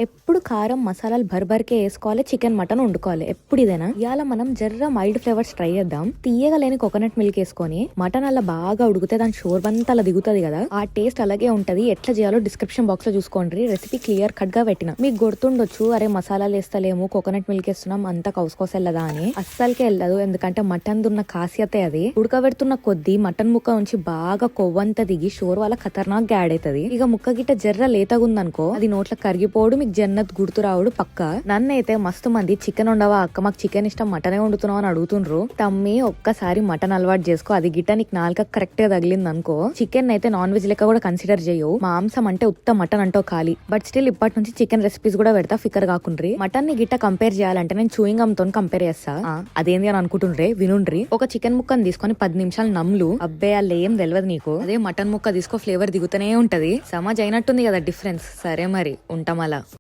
ఎప్పుడు కారం మసాలాలు బర్బర్కే వేసుకోవాలి, చికెన్ మటన్ వండుకోవాలి ఎప్పుడు ఇదేనా. ఇవాళ మనం జర్ర మైల్డ్ ఫ్లేవర్స్ ట్రై చేద్దాం. తీయగా లేని కోకోనట్ మిల్క్ వేసుకొని మటన్ అలా బాగా ఉడికితే దాని షోర్బంతా అలా దిగుతుంది కదా, ఆ టేస్ట్ అలాగే ఉంటది. ఎట్లా చేయాలో డిస్క్రిప్షన్ బాక్స్ లో చూసుకోండి, రెసిపీ క్లియర్ కట్ గా పెట్టిన. మీకు గుర్తుండొచ్చు, అరే మసాలాలు వేస్తలేము కోకోనట్ మిల్క్ వేస్తున్నాం అంతా కౌసుకోసెల్లదా అని. అస్సలకే వెళ్ళదు, ఎందుకంటే మటన్ దున్న ఖాసియతే అది. ఉడకబెడుతున్న కొద్దీ మటన్ ముక్క నుంచి బాగా కొవ్వంతా దిగి షోర్ వాళ్ళ ఖతర్నాక్ యాడ్ అవుతుంది. ఇక ముక్క గిట్ట జర్ర లేతగుందనుకో, అది నోట్ల కరిగిపోవడు, మీకు జన్నత్ గుర్తు రావుడు పక్క. నన్నైతే మస్తు మంది చికెన్ ఉండవా అక్క, మాకు చికెన్ ఇష్టం మటనే వండుతున్నావు అని అడుగుతుండ్రు. తమ్మి ఒక్కసారి మటన్ అలవాటు చేసుకో, అది గిట్ట నీకు నాలుక కరెక్ట్ గా తగిలింది అనుకో, చికెన్ అయితే నాన్ వెజ్ లెక్క కూడా కన్సిడర్ చేయవు. మాంసం అంటే ఉత్త మటన్ అంటో ఖాళీ. బట్ స్టిల్ ఇప్పటి నుంచి చికెన్ రెసిపీస్ కూడా పెడతా, ఫికర్ కాకుండ్రి. మటన్ ని గిట్ట కంపేర్ చేయాలంటే నేను చూయింగ్ గమ్ తో కంపేర్ చేస్తా. అదేంది అని అనుకుంటుండ్రే, వినుండ్రి. ఒక చికెన్ ముక్కను తీసుకొని 10 నిమిషాలు నమ్లు, అబ్బే అల్ల ఏం తెలియదు నీకు. అదే మటన్ ముక్క తీసుకో, ఫ్లేవర్ దిగుతూనే ఉంటది. సమాజ్ అయినట్టుంది కదా డిఫరెన్స్. సరే మరి ఉంటాం అలా.